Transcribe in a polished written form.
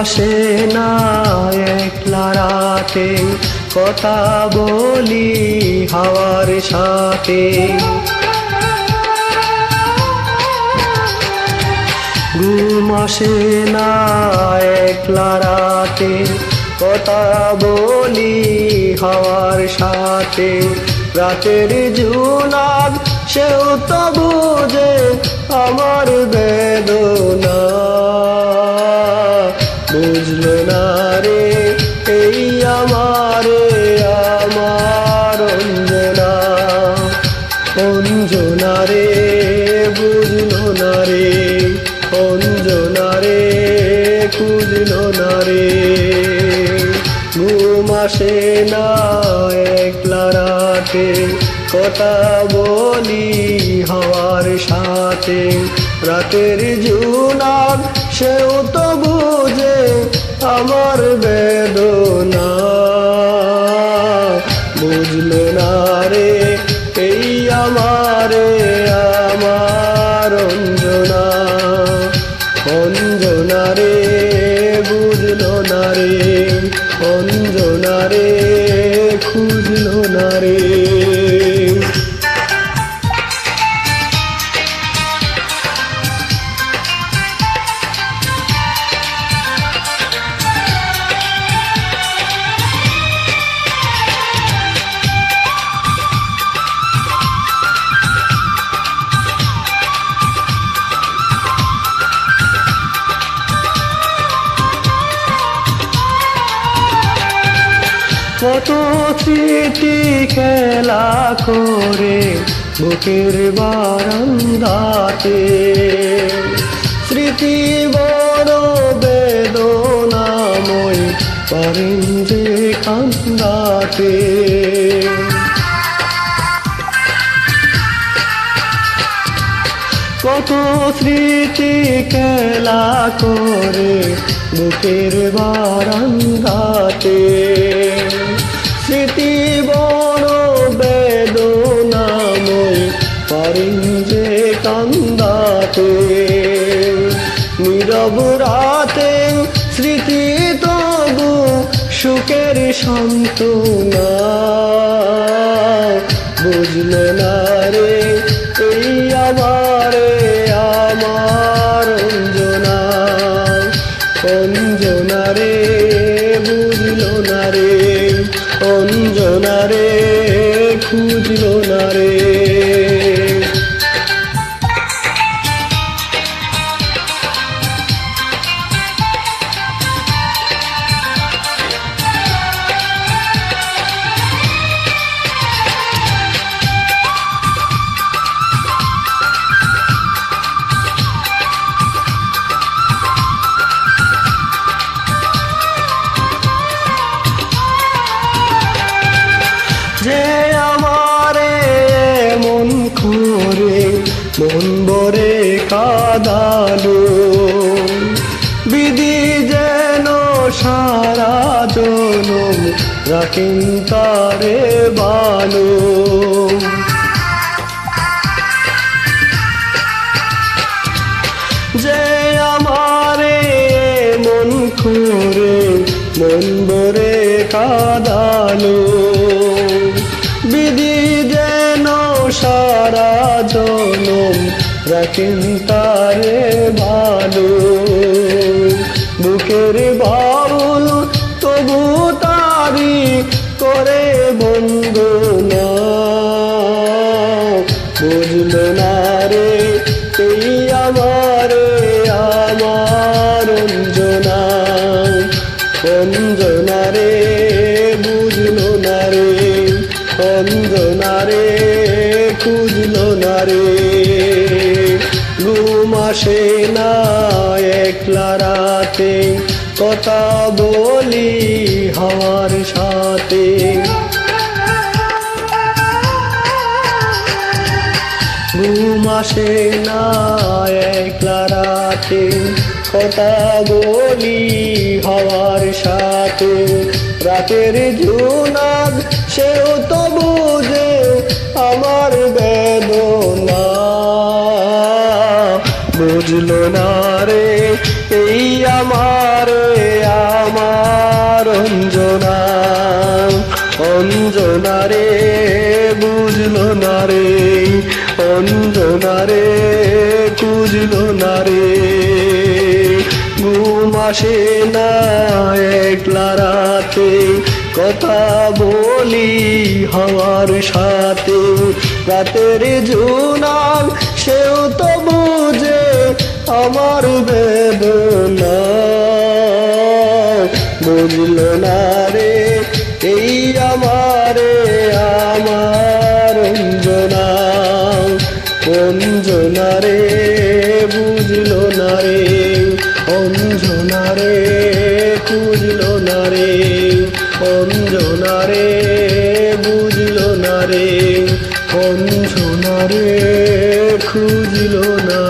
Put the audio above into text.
আসে না একলা রাতে, কথা বলি হাওয়ার সাথে। ঘুম আসে না একলা রাতে, কথা বলি হাওয়ার সাথে। রাতের জোনাক সেও তো বুঝে আমার বেদনা, বুঝলো না রে এই আমারে আমার অঞ্জনা। অঞ্জনা রে বুঝলো না রে, অঞ্জনা রে খুঁজলো না রে। ঘুম আসে না একলা রাতে, কথা বলি হাওয়ার সাথে। রাতের জোনাক সেও তো বুঝে আমার বেদনা, বুঝলো না রে এই আমারে আমার অঞ্জনা। অঞ্জনা রে বুঝলো না রে, অঞ্জনা রে খুঁজলো না রে। কত স্মৃতি খেলা করে বুকের বারান্দাতে, স্মৃতি বড় বেদনাময় পারেন যে কান্দাতে। কত স্মৃতি খেলা করে বুকের বারান্দাতে, স্মৃতি বড় বেদনাময় পারেন যে কান্দাতে। নীরব রাতে স্মৃতি তবু সুখের সান্ত্বনা, বুঝলো না রে এই আমারে আমার অঞ্জনা। অঞ্জনা রে বুঝলো না রে, অঞ্জনা রে খুঁজলো না রে। যে আমারে মন করে মন ভরে কাঁদালো, বিধি যেন সারা জনম রাখেন তারে ভালো। যে আমারে মন করে মন ভরে কাঁদালো, বিধি যেন সারা জনম রাখেন তারে ভালো। বুকের বাউল তবু তারি করে বন্দনা, বুঝলো না রে এই আমারে আমার অঞ্জনা। অঞ্জনা রে বুঝলো না রে, অঞ্জনা রে খুঁজলো না রে। ঘুম আসে না একলা রাতে, কথা বলি হাওয়ার সাথে। ঘুম আসে না একলা রাতে, কথা বলি হাওয়ার সাথে। রাতের জোনাক সেও তো বুঝে আমার বেদনা, বুঝলো না রে এই আমার অঞ্জনা রে বুঝলো না রে, অঞ্জনা রে বুঝলো না রে। ঘুম আসে না একলা রাতে, কথা বলি হাওয়ার সাথে। রাতের জোনাক সেও তো বুঝে আমার বেদনা, বুঝলো না রে এই আমারে আমার অঞ্জনা। অঞ্জনা রে বুঝলো না রে, অঞ্জনা রে বুঝলো না রে, অঞ্জনা রে বুঝলো না রে, অঞ্জনা রে খুঁজলো না